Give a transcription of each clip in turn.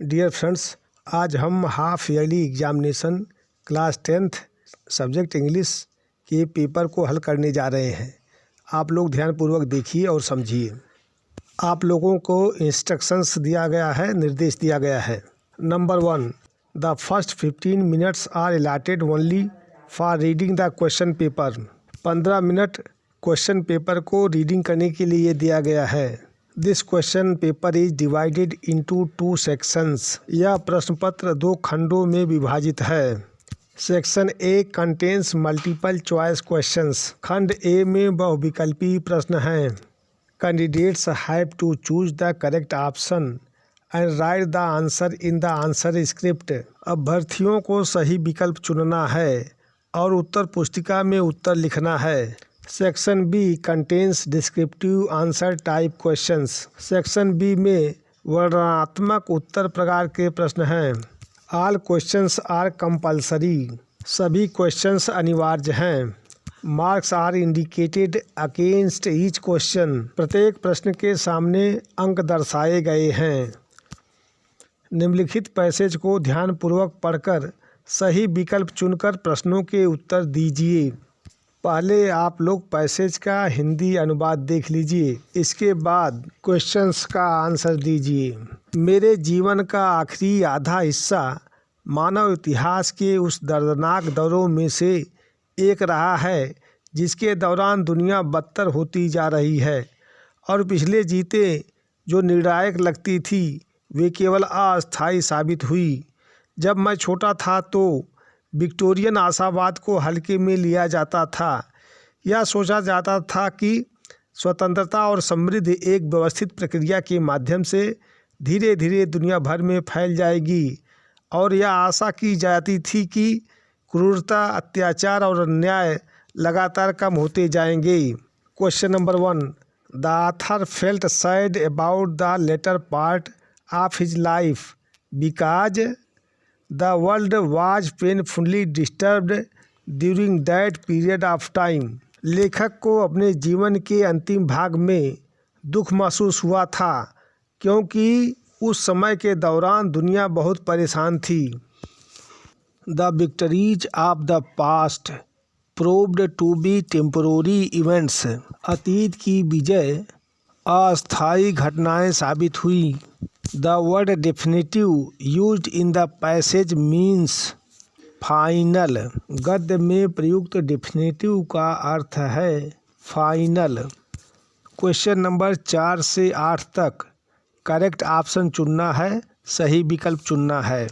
Dear friends, आज हम half yearly examination class 10th subject English के पेपर को हल करने जा रहे हैं। आप लोग ध्यानपूर्वक देखिए और समझिए। आप लोगों को इंस्ट्रक्शंस दिया गया है, निर्देश दिया गया है। Number 1, the first 15 minutes are allotted only for reading the question paper. 15 minute question paper को रीडिंग करने के लिए दिया गया है। This question paper is divided into 2 sections. यह प्रश्न पत्र 2 खंडों में विभाजित है। Section A contains multiple choice questions. खंड ए में बहुविकल्पी प्रश्न हैं। Candidates have to choose the correct option and write the answer in the answer script. अभ्यर्थियों को सही विकल्प चुनना है और उत्तर पुस्तिका में उत्तर लिखना है। Section B contains descriptive answer type questions. Section B में वर्णनात्मक उत्तर प्रकार के प्रश्न हैं। All questions are compulsory. सभी क्वेश्चंस अनिवार्य हैं। Marks are indicated against each question. प्रत्येक प्रश्न के सामने अंक दर्शाए गए हैं। निम्नलिखित पैसेज को ध्यानपूर्वक पढ़कर सही विकल्प चुनकर प्रश्नों के उत्तर दीजिए। पहले आप लोग पैसेज का हिंदी अनुवाद देख लीजिए, इसके बाद क्वेश्चंस का आंसर दीजिए। मेरे जीवन का आखिरी आधा हिस्सा मानव इतिहास के उस दर्दनाक दौरों में से एक रहा है जिसके दौरान दुनिया बदतर होती जा रही है और पिछले जीते जो निर्णायक लगती थी वे केवल अस्थायी साबित हुई। जब मैं छोटा था तो विक्टोरियन आशावाद को हल्के में लिया जाता था। यह सोचा जाता था कि स्वतंत्रता और समृद्धि एक व्यवस्थित प्रक्रिया के माध्यम से धीरे धीरे दुनिया भर में फैल जाएगी और यह आशा की जाती थी कि क्रूरता, अत्याचार और अन्याय लगातार कम होते जाएंगे। Question number 1, the author felt sad about the latter part of his life because the world was painfully disturbed during that period of time. लेखक को अपने जीवन के अंतिम भाग में दुख महसूस हुआ था क्योंकि उस समय के दौरान दुनिया बहुत परेशान थी। The victories of the past proved to be temporary events. अतीत की विजय अस्थायी घटनाएं साबित हुई। The word definitive used in the passage means final. गद्य में प्रयुक्त डेफिनेटिव का अर्थ है फाइनल। क्वेश्चन नंबर 4 से 8 तक करेक्ट ऑप्शन चुनना है, सही विकल्प चुनना है।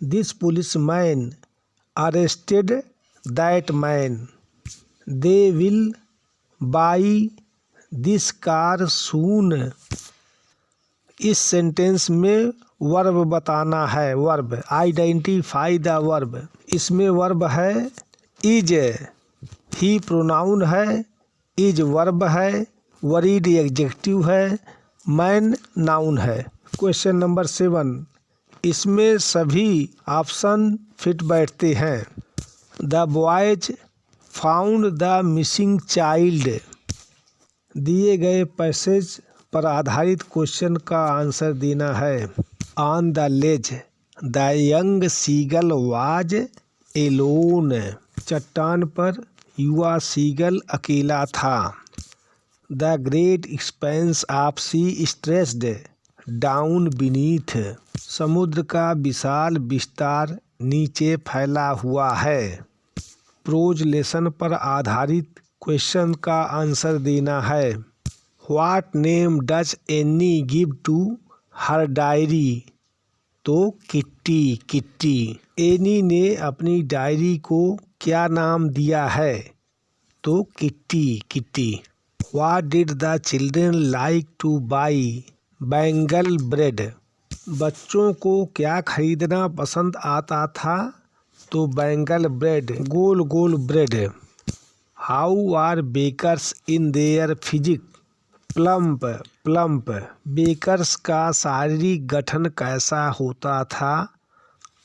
This policeman arrested that man. They will buy this car soon. इस सेंटेंस में वर्ब बताना है। Verb identify the verb. इसमें वर्ब है इज, ही प्रोनाउन है, इज वर्ब है, वरीड एडजेक्टिव है, मैन नाउन है। क्वेश्चन नंबर 7, इसमें सभी ऑप्शन फिट बैठते हैं। The boys found the missing child. दिए गए पैसेज पर आधारित क्वेश्चन का आंसर देना है। On the ledge the young seagull was alone. चट्टान पर युवा सीगल अकेला था। The great expanse of sea stretched down beneath. समुद्र का विशाल विस्तार नीचे फैला हुआ है। प्रोज लेसन पर आधारित क्वेश्चन का आंसर देना है। What name does Anne give to her diary. तो किट्टी, किट्टी। एनी ने अपनी डायरी को क्या नाम दिया है। तो Kitty, Kitty. What did the children like to buy. Bangle bread. बच्चों को क्या खरीदना पसंद आता था। तो बैंगल ब्रेड, गोल गोल bread. How are bakers in their physique. Plump, plump. Bakers का शारीरिक गठन कैसा होता था।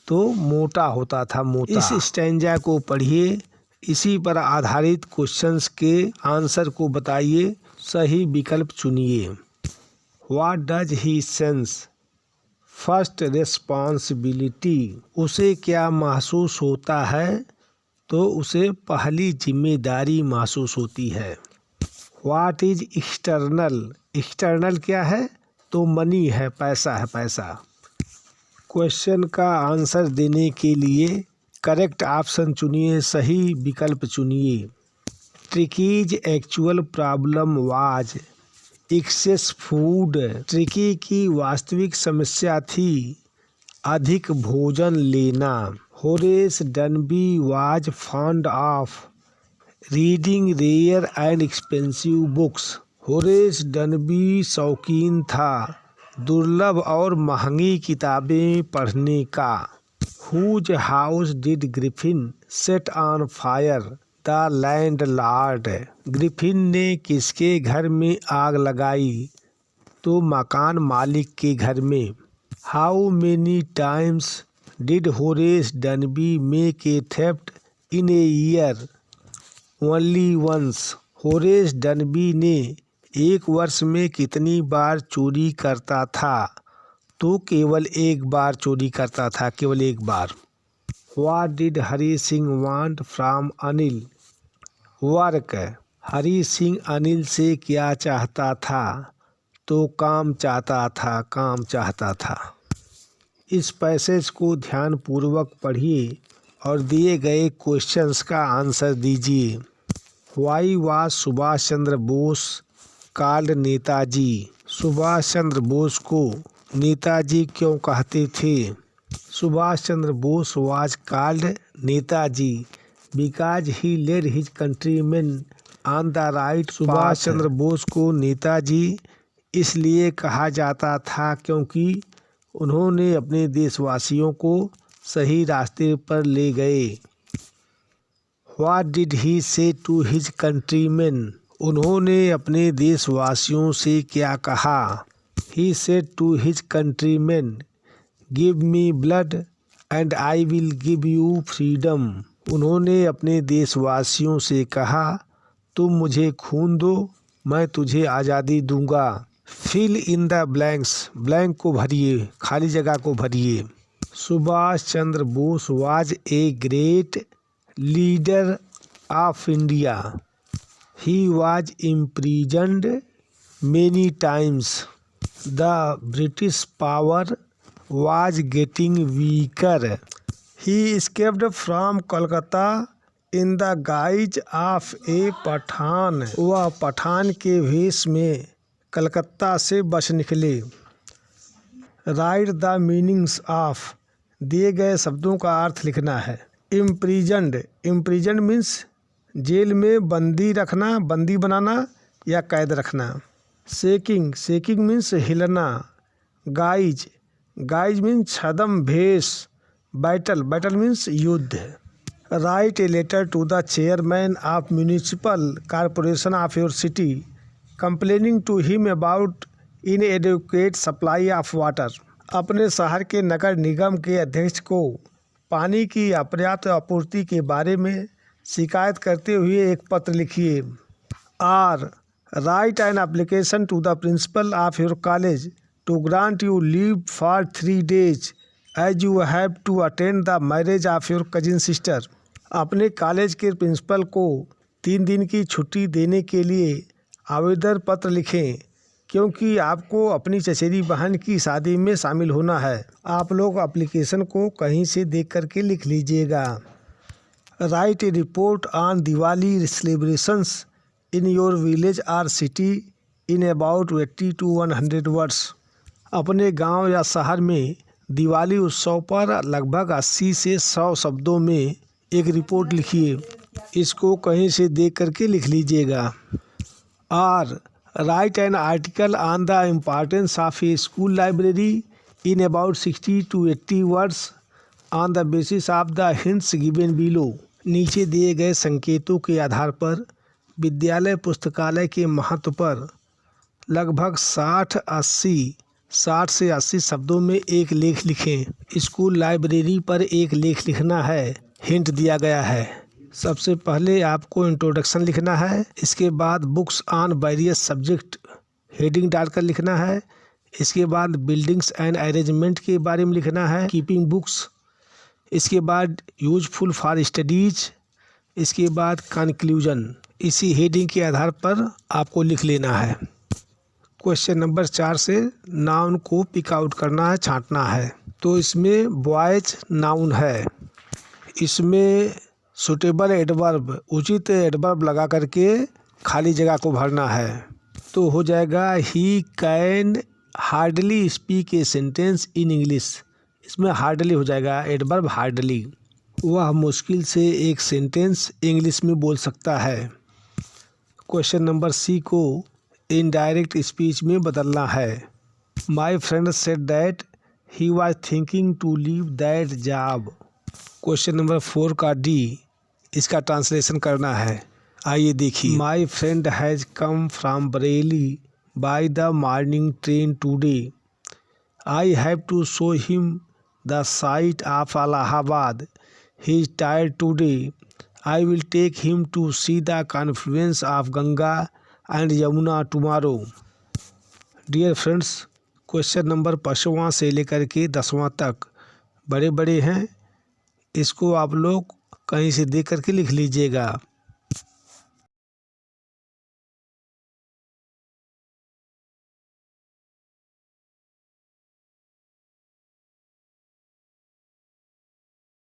तो मोटा होता था, मोटा। इस स्टैंजा को पढ़िए, इसी पर आधारित क्वेश्चंस के आंसर को बताइए, सही विकल्प चुनिए। What does he sense first responsibility, उसे क्या महसूस होता है? तो उसे पहली जिम्मेदारी महसूस होती है। व्हाट इज एक्सटर्नल, एक्सटर्नल क्या है? तो मनी है, पैसा है, पैसा। क्वेश्चन का आंसर देने के लिए करेक्ट ऑप्शन चुनिए, सही विकल्प चुनिए। Tricky's actual problem was excess food, tricky की वास्तविक समस्या थी अधिक भोजन लेना। Horace Danby was fond of reading rare and expensive books, Horace Danby शौकीन था दुर्लभ और महंगी किताबें पढ़ने का। Whose house did Griffin set on fire, the landlord, Griffin ने किसके घर में आग लगाई? तो मकान मालिक के घर में। How many times did Horace Danby make a theft in a year? Only once, Horace Danby ने एक वर्ष में कितनी बार चोरी करता था? तो केवल एक बार चोरी करता था, केवल एक बार। What did Hari Singh want from Anil? Work, Hari Singh Anil से क्या चाहता था? तो काम चाहता था, काम चाहता था। इस पैसेज को ध्यानपूर्वक पढ़िए और दिए गए क्वेश्चंस का आंसर दीजिए। Why was Subhash Chandra Bose called Netaji? Subhash Chandra Bose को नेताजी क्यों कहते थे? Subhash Chandra Bose was called Netaji because he led his countrymen on the right. Subhash Chandra Bose को नेताजी इसलिए कहा जाता था क्योंकि उन्होंने अपने देशवासियों को सही रास्ते पर ले गए। व्हाट डिड ही से टू हिज कंट्रीमेन? उन्होंने अपने देशवासियों से क्या कहा? He said to his countrymen, give me blood and I will give you freedom. उन्होंने अपने देशवासियों से कहा, तुम मुझे खून दो, मैं तुझे आज़ादी दूंगा। Fill in the blanks, blank को भरिए, खाली जगह को भरिए। Subhash Chandra Bose was a great leader of India. He was imprisoned many times. The British power was getting weaker. He escaped from Kolkata in the guise of a Pathan. वह पठान के वेश में कलकत्ता से बच निकले। राइट द मीनिंग्स ऑफ, दिए गए शब्दों का अर्थ लिखना है। इम्प्रीजन्ड, इम्प्रीजन्ड मीन्स जेल में बंदी रखना, बंदी बनाना या कैद रखना। शेकिंग, शेकिंग मीन्स हिलना। गाइज, गाइज मीन्स छदम, भेष। बैटल, बैटल मीन्स युद्ध। Write a letter to the chairman of municipal corporation of your city complaining to him about inadequate supply of water. अपने शहर के नगर निगम के अध्यक्ष को पानी की अपर्याप्त आपूर्ति के बारे में शिकायत करते हुए एक पत्र लिखिए। Or, write an application to the principal of your college to grant you leave for 3 days as you have to attend the marriage of your cousin sister. अपने कॉलेज के प्रिंसिपल को 3 दिन की छुट्टी देने के लिए आवेदन पत्र लिखें क्योंकि आपको अपनी चचेरी बहन की शादी में शामिल होना है। आप लोग एप्लीकेशन को कहीं से देख करके लिख लीजिएगा। Write a report on Diwali celebrations in your village or city in about 80 to 100 words. अपने गांव या शहर में दिवाली उत्सव पर लगभग 80 से 100 शब्दों में एक रिपोर्ट लिखिए। इसको कहीं से देख करके लिख लीजिएगा। Or, write an article on the importance of a school library in about 60 to 80 words on the basis of the hints given below. नीचे दिए गए संकेतों के आधार पर विद्यालय पुस्तकालय के महत्व पर लगभग 60 से 80 शब्दों में एक लेख लिखें। स्कूल लाइब्रेरी पर एक लेख लिखना है, हिंट दिया गया है। सबसे पहले आपको इंट्रोडक्शन लिखना है, इसके बाद books on various subject heading डालकर लिखना है। इसके बाद बिल्डिंग्स एंड अरेंजमेंट के बारे में लिखना है, कीपिंग बुक्स। इसके बाद यूजफुल फॉर स्टडीज। इसके बाद कंक्लूजन। इसी हेडिंग के आधार पर आपको लिख लेना है। क्वेश्चन नंबर 4 से नाउन को पिक आउट करना है, छांटना है। तो इसमें बॉयज नाउन है, इसमें सुटेबल एडवर्ब, उचित एडवर्ब लगा करके खाली जगह को भरना है। तो हो जाएगा he can hardly speak a sentence in English. इसमें हार्डली हो जाएगा, एडवर्ब हार्डली। वह मुश्किल से एक सेंटेंस इंग्लिश में बोल सकता है। क्वेश्चन नंबर सी को इनडायरेक्ट स्पीच में बदलना है। My friend said that he was thinking to leave that job. Question number 4 का डी, इसका ट्रांसलेशन करना है। आइए देखिए। My friend has come from Bareilly by the morning train today. I have to show him the sight of Allahabad. He is tired today. I will take him to see the confluence of Ganga and Yamuna tomorrow. Dear friends, question number 5वां से लेकर के 10वां तक बड़े बड़े हैं, इसको आप लोग कहीं से देख करके लिख लीजिएगा।